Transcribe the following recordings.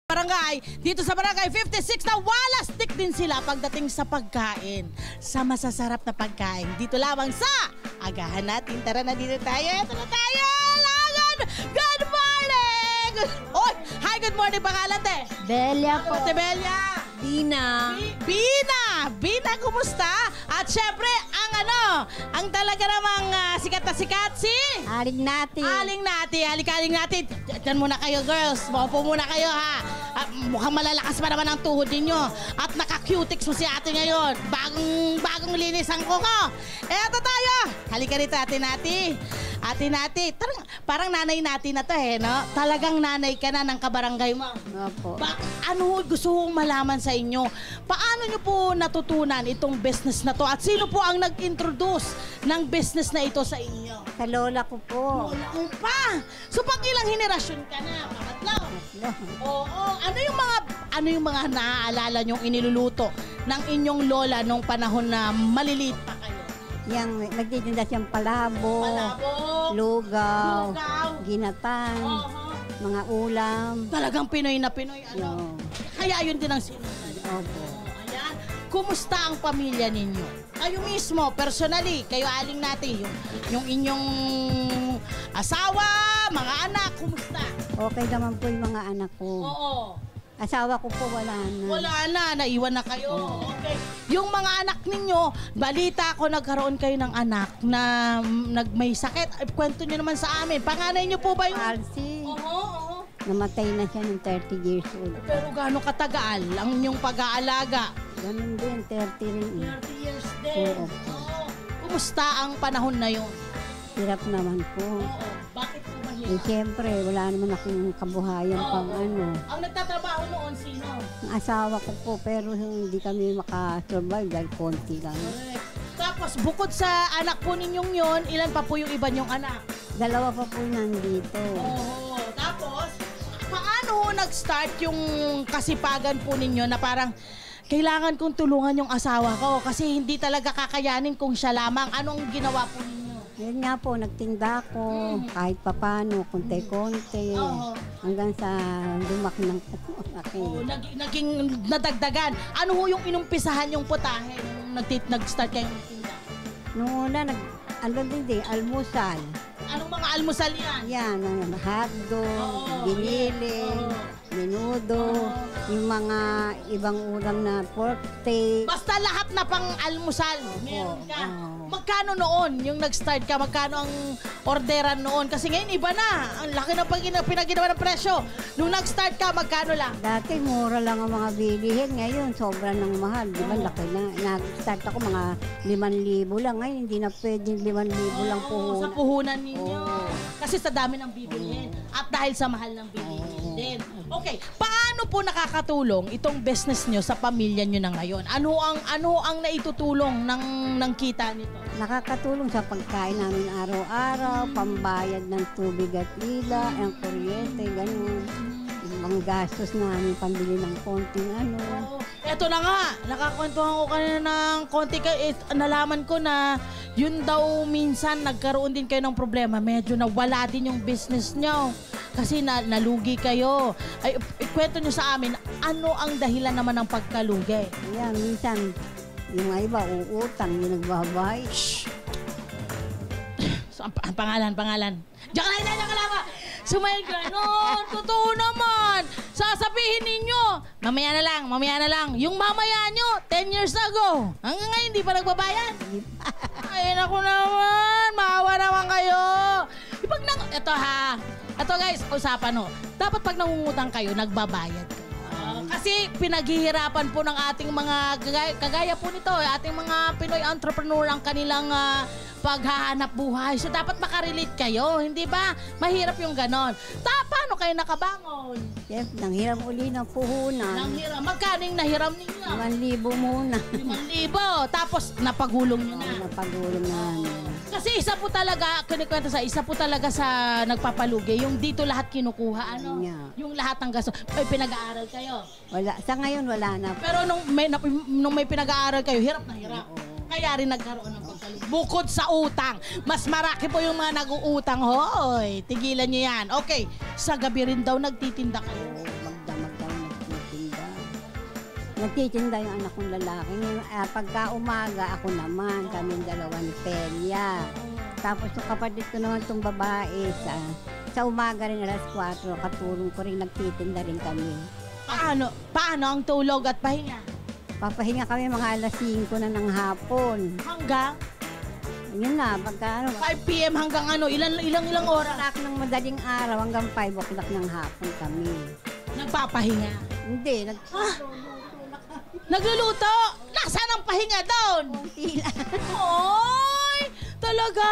Barangay, dito sa Barangay 56 na walastik din sila pagdating sa pagkain. Sa masasarap na pagkain. Dito lamang sa agahan natin. Tara na dito tayo. Ito na tayo. Lagan! Good morning! Oy! Hi, good morning. Pangalan, te? Belia po. Te Belia. Bina. Bina! Bina, kumusta? At syempre, ang talaga namang sikat na sikat si... Aling Nati. Aling Nati, Aling Nati. Diyan muna kayo, girls. Maupo muna kayo, ha. Mukhang malalakas pa naman ang tuhod ninyo. At naka-cutix mo si ate ngayon. Bagong linisan ko. Eto tayo. Halika rito, Ate Nati. Ate Nati, parang nanay natin na to no? Talagang nanay ka na ng kabarangay mo. Opo. Ano gusto kong malaman sa inyo? Paano nyo po natutunan itong business na to? At sino po ang nag-introduce ng business na ito sa inyo? Sa lola ko po. Lola mo pa! So pag ilang henerasyon ka na? Pangatlo? Oo. Ano yung mga naaalala nyong iniluluto ng inyong lola nung panahon na maliliit pa kayo? Yang nagtitinda siyang palabo, lugaw, ginatang, mga ulam. Talagang Pinoy na Pinoy. Ano? Kaya yun din ang sinunan. Opo. Ayan. Kumusta ang pamilya ninyo? Kayo mismo, personally, kayo Aling Nati, yung inyong asawa, mga anak, kumusta? Okay naman po yung mga anak ko. Oo. Asawa ko po wala na. Wala na, naiwan na kayo. Okay. Yung mga anak ninyo, balita ko nagkaroon kayo ng anak na may sakit. Kwento nyo naman sa amin. Panganay nyo po ba yung... Palsy. Oo. Namatay na siya ng 30 years old. Pero gaano katagal ang inyong pag-aalaga? Ganun din, 30 rin. 30 years din. Oo. Kumusta ang panahon na yun? Hirap naman po. Oo. Bakit po mahirap? Eh, siyempre, wala naman akong kabuhayan pang ano. Ang nagtatrabaho noon, sino? Ang asawa ko po, pero hindi kami makasurvive dahil konti lang. Correct. Tapos, bukod sa anak po ninyong yon, ilan pa po yung iba nyong anak? Dalawa pa po nandito. Oo. Tapos, paano nag-start yung kasipagan po ninyo na parang kailangan kong tulungan yung asawa ko kasi hindi talaga kakayanin kung siya lamang. Anong ginawa po ninyo? Yun nga po, nagtinda ko kahit papano, konti-konti. Hanggang sa lumaki ng laki. Naging nadagdagan. Ano ho yung inumpisahan yung putahe nung nag-start kayong magtinda? Noong una, almusal. Anong mga almusal yan? Yan, hotdog, giniling, menudo, yung mga ibang ulam na pork steak. Basta lahat na pang almusal. Meron ka. Magkano noon yung nag-start ka? Magkano ang orderan noon? Kasi ngayon iba na. Ang laki ng pinaginawa ng presyo. Nung nag-start ka, magkano lang? Dati mura lang ang mga bilihin. Ngayon, sobra ng mahal. Di ba, laki na. Nag-start ako mga 5,000 lang. Ngayon, hindi na pwedeng 5,000 lang puhunan. Sa puhunan ninyo. Kasi sa dami ng bibilihin. At dahil sa mahal ng bibilihin din. Okay, paano po nakakatulong itong business nyo sa pamilya nyo na ngayon? Ano ang naitutulong ng kita nito? Nakakatulong sa pagkain namin araw-araw, pambayad ng tubig at ila, ang kuryente, gano'n. Yung mga gastos namin, pambili ng konting ano. Eto na nga, nakakwentuhan ko kanina ng konti. Nalaman ko na yun daw minsan nagkaroon din kayo ng problema. Medyo nawala din yung business nyo. Kasi nalugi kayo. Ay, ikwento nyo sa amin, ano ang dahilan naman ng pagkalugi? Ayan, minsan, yung iba, uutang, yung nagbabahay. Shhh! So, ang pangalan. Diyan ka lang ba? Sumay ganon, totoo naman. Sasabihin ninyo, mamaya na lang. Yung mamaya nyo, 10 years ago. Hanggang ngayon, hindi pa nagbabayad. Ay, naku naman, maawa naman kayo. Ito guys, usapan ho. Dapat pag nangungutang kayo, nagbabayad. Kasi pinaghihirapan po ng ating mga kagaya po nito, ating mga Pinoy entrepreneur ang kanilang paghahanap buhay. So dapat makarelate kayo, hindi ba? Mahirap yung ganon. Paano kayo nakabangon? Yes, nanghiram uli ng puhunan. Nanghiram. Magkano yung nahiram ninyo? 5,000 muna. 5,000. Tapos napagulong nyo na. Napagulong na. Kasi isa po talaga sa nagpapalugi, yung dito lahat kinukuha, ano? Yeah. Yung lahat ng gasto. Ay, pinag-aaral kayo. Wala. Sa ngayon, wala na. Pero nung may pinag-aaral kayo, hirap na hirap. Kaya rin nagkaroon ng pagkalugi. Bukod sa utang, mas marami po yung mga nag-uutang. Hoy, tigilan nyo yan. Okay, sa gabi rin daw nagtitinda kayo. Magdamag daw na. Nagtitinda yung anak kong lalaki. Pagka umaga, ako naman, kami dalawa ni Pelia. Tapos yung kapatid ko naman itong babae, sa umaga rin alas 4, katulong ko rin, nagtitinda rin kami. Paano ang tulog at pahinga? Papahinga kami mga alas 5 na ng hapon. Hanggang Yun na, pagka 5 p.m. hanggang ilang oras? oras ng madaling araw hanggang 5 o'clock ng hapon kami. Nagpapahinga. Hindi, Nagluluto! Nasaan ang pahinga doon? Oy! Talaga?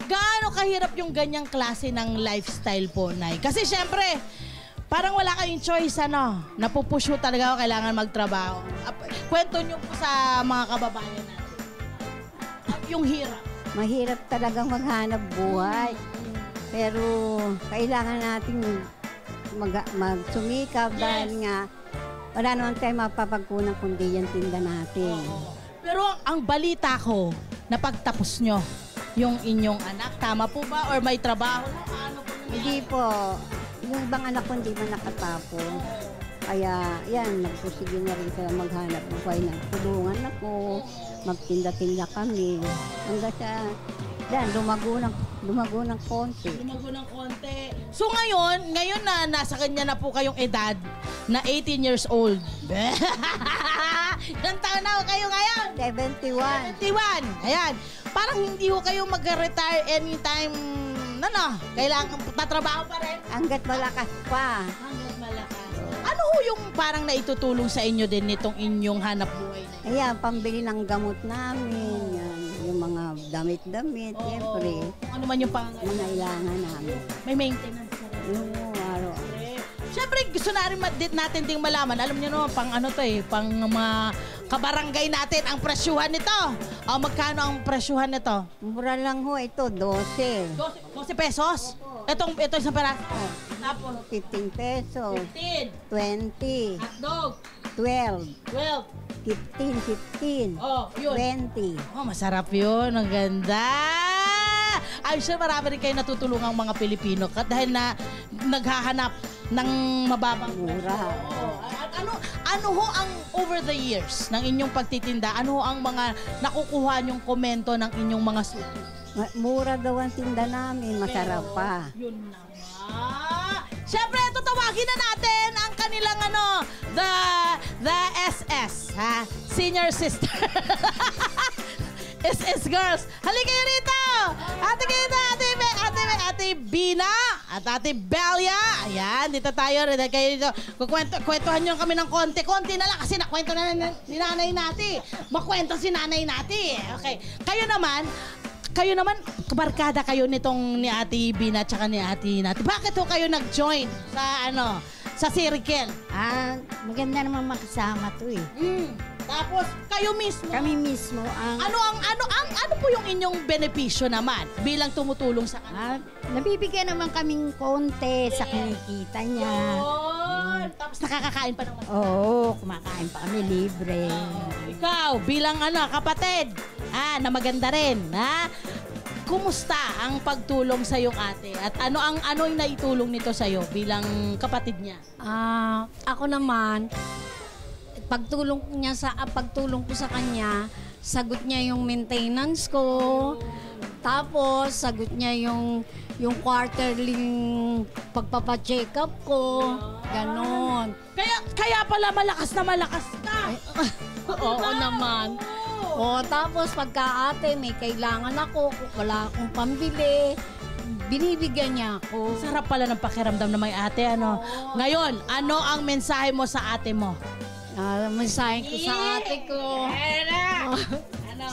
Gaano kahirap yung ganyang klase ng lifestyle po, Nay? Kasi syempre, parang wala kayong choice, ano? Napupusyo talaga ako, kailangan magtrabaho. Kwento nyo po sa mga kababayan natin. Yung hirap. Mahirap talagang maghanap buhay. Pero kailangan nating magsumikap dahil nga wala naman tayo mapapagkunan kundi yung tinda natin. Pero ang balita ko, napagtapos nyo yung inyong anak. Tama po ba? Or may trabaho na? Ano po nangyari? Hindi po. Yung ibang anak ko hindi man nakatapos. Kaya yan, nagpusigil na rin sila maghanap buhay. Nagtulungan ako, magtinda-tinda kami. Hanggang sa, yan, lumago ng konti. Lumago ng konti. So ngayon na nasa kanya na po kayong edad na 18 years old. Ilang taon na kayo ngayon? 71. 71. Ayan. Parang hindi ho kayo mag-retire anytime kailangan tatrabaho pa rin. Hanggat malakas pa. Hanggat malakas. Ano ho yung parang naitutulong sa inyo din nitong inyong hanap buhay na yun? Ayan, pambili ng gamot namin. Yan, yung mga damit-damit, siyempre. Ano man yung Kailangan namin. May maintenance na rin. Yung araw. Siyempre, gusto na rin natin ding malaman. Alam niyo naman, pang mga kabarangay natin, ang presyuhan nito. Magkano ang presyuhan nito? Mura lang ho ito, 12. 12 pesos? Ito isang peraso. Tapos, 15 pesos. 15. 20. Hotdog. 12. 12. 15. Oh, yun. 20. Masarap yun. Ang ganda. I'm sure marami rin kayo natutulungang mga Pilipino dahil na naghahanap ng mababang Mura. Ano ho ang over the years ng inyong pagtitinda? Ano ho ang mga nakukuha nyong komento ng inyong mga suki? Mura daw ang tinda namin, masarap pa. Yun naman. Siyempre, ito tawagin na natin ang kanilang the SS, ha? Senior sister. SS girls. Halika kayo rito. Ate Bina at Ate Belia. Ayan, dito tayo. Kayo dito. Kwentuhan nyo kami ng konti na lang kasi nakwento na ni nanay natin. Makwento si nanay natin. Okay. Kayo naman, kabarkada kayo nitong ni Ate Bina at saka ni Ate Nati. Bakit ho kayo nag-join sa circle? Maganda naman makasama to eh. Tapos kayo mismo. Kami mismo ang... Ano po yung inyong benepisyo naman bilang tumutulong sa kanila? Nabibigyan naman kaming konti sa kinikita niya. Yun. Tapos nakakakain pa naman. Oo, kumakain pa kami libre. Ikaw, bilang kapatid, na maganda rin, kumusta ang pagtulong sa iyong ate? At ano yung naitulong nito sa iyo bilang kapatid niya? Ako naman, pagtulong ko sa kanya, sagot niya yung maintenance ko. Tapos sagot niya yung quarterly pagpapa-check up ko. Ganon. Kaya pala malakas ka. Oo naman. Tapos pagka ate may kailangan ako, wala akong pambili, binibigyan niya ako. Sarap pala ng pakiramdam na may ate, Ngayon, ano ang mensahe mo sa ate mo? Mensahe ko sa ate ko.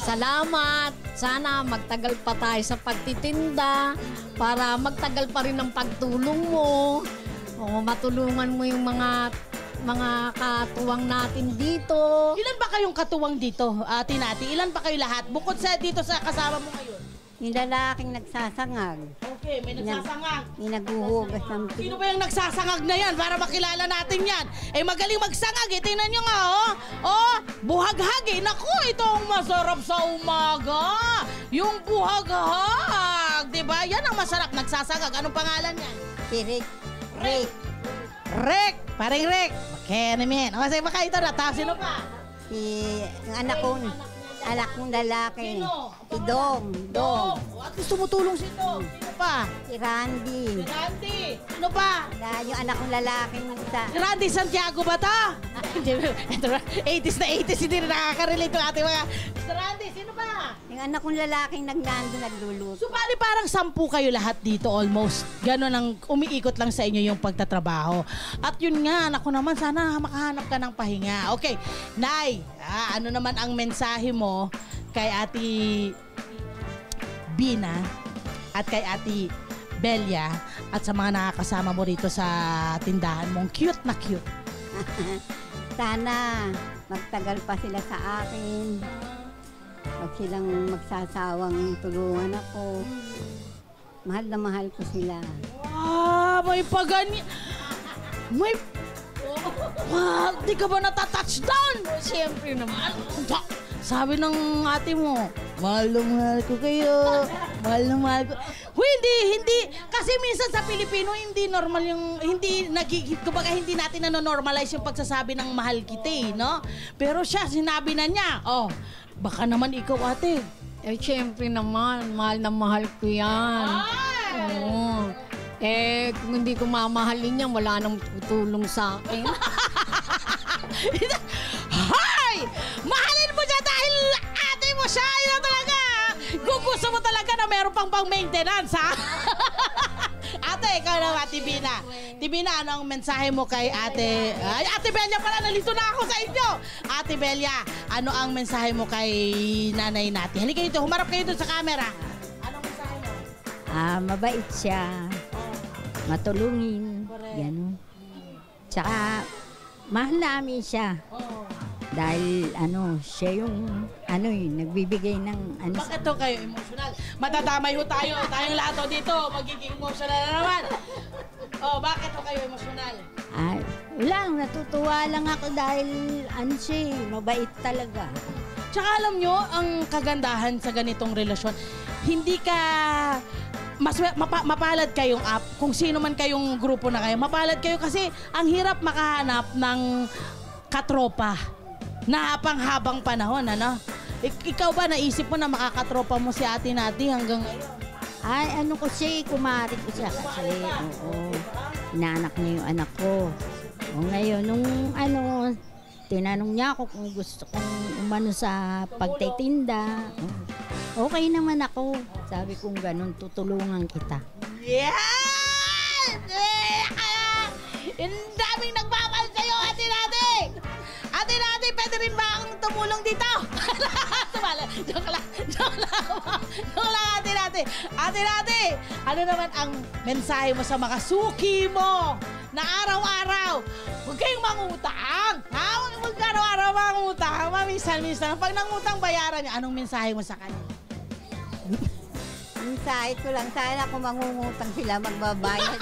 Salamat. Sana magtagal pa tayo sa pagtitinda para magtagal pa rin ang pagtulong mo. Matulungan mo yung mga katuwang natin dito. Ilan ba kayong katuwang dito, Ate Nati? Ilan ba kayo lahat? Bukod sa dito sa kasama mo ngayon? Yung lalaking nagsasangag. Okay, may nagsasangag. Yung naghuhugas ng Sino ba yung nagsasangag na yan para makilala natin yan? Magaling magsangag eh. Tingnan nyo nga, buhaghag eh. Naku, ito ang masarap sa umaga. Yung buhaghag. Diba? Yan ang masarap. Nagsasangag. Anong pangalan yan? Si Rick. Rick. Paring Rick. Kenemin. O, sige, baka ito na. Tapos sino pa? Yung anak kong lalaki. Sino? Si Dong. Dong. At least tumutulong si Dong. Sino pa? Si Randy. Si Randy. Sino pa? Yung anak kong lalaki isa. Si Randy Santiago ba to? Ito na, 80s na 80s, hindi na nakaka-relate yung ating mga... Si Randy, sino pa? Yung anak kong lalaking nagluluto. So, bali parang 10 kayo lahat dito almost. Ganon ang umiikot lang sa inyo yung pagtatrabaho. At yun nga, anak ko naman, sana makahanap ka ng pahinga. Okay, Nay, ano naman ang mensahe mo kay Ate Bina at kay Ate Belia at sa mga nakakasama mo rito sa tindahan mong cute na cute? Sana magtagal pa sila sa akin. Huwag silang magsasawang tulungan ako. Mahal na mahal ko sila. May pagani... May... Di ka ba natatouchdown? Siyempre naman. Sabi ng ate mo, mahal na mahal ko kayo. Mahal na mahal ko. Hindi. Kasi minsan sa Pilipino, hindi normal yung, kumbaga hindi natin nanonormalize yung pagsasabi ng mahal kita no? Pero siya, sinabi na niya, baka naman ikaw ate. Siyempre naman, mahal na mahal ko yan. Oo. Kung hindi ko mamahalin yan, wala nang tutulong sa akin. Hay! Mahalin mo siya dahil ate mo siya. Yun talaga. Gugusto mo talaga na meron pang maintenance, ha? Ate, ikaw na, Ate Bina. Ate Bina, ano ang mensahe mo kay Ate... Ay, Ate Belia pala, nalito na ako sa inyo. Ate Belia, ano ang mensahe mo kay Nanay Nati? Halika dito, humarap kayo dito sa camera. Anong mensahe mo? Mabait siya. Matulungin. Gano'n. Tsaka, mahal namin siya. Dahil siya yung nagbibigay ng Bakit to kayo emotional? Matadamay ho tayo. Tayong lahat ho dito. Magiging emotional na naman. Bakit ho kayo emotional? Wala, natutuwa lang ako dahil siya, mabait talaga. Tsaka alam nyo, ang kagandahan sa ganitong relasyon, hindi ka... mapalad kayong kung sino man kayong grupo na kayo, mapalad kayo kasi ang hirap makahanap ng katropa na panghabang panahon, Ikaw ba, naisip mo na makakatropa mo si Ate Nati hanggang ngayon? Ko siya, kumari ko siya kasi, inaanak niya yung anak ko. Ngayon, nung tinanong niya ako kung gusto kong umano sa pagtitinda. Okay naman ako. Sabi kong ganun, tutulungan kita. Yan! Ang daming nagmamahal sa'yo, Ate Nati! Ate Nati, pwede rin ba akong tumulong dito? Joke lang, Ate Nati. Ate Nati, ano naman ang mensahe mo sa mga suki mo na araw-araw? Huwag kayong mangutang. Huwag araw-araw mangutang. Minsan. Pag nangutang, bayaran niya. Anong mensahe mo sa kanila? Mensahe ko lang, sana kung mangungutang sila, magbabayad.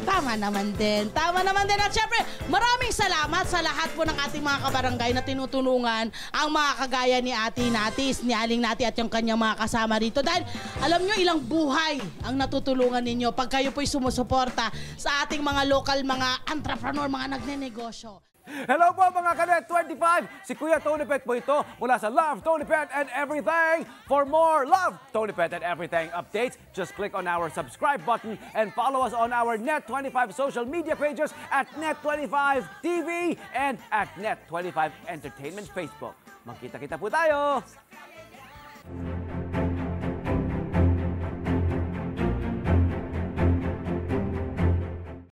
Tama naman din. At syempre, maraming salamat sa lahat po ng ating mga kabarangay na tinutulungan ang mga kagaya ni Ate Natis, ni Aling Nati at yung kanyang mga kasama rito. Dahil alam nyo, ilang buhay ang natutulungan ninyo pag kayo po'y sumusuporta sa ating mga local, mga entrepreneur, mga nagnenegosyo. Hello po mga Kanet 25! Si Kuya Tony Pet po ito mula sa Love, Tony Pet and Everything. For more Love, Tony Pet and Everything updates, just click on our subscribe button and follow us on our Net25 social media pages at Net25 TV and at Net25 Entertainment Facebook. Magkita-kita po tayo!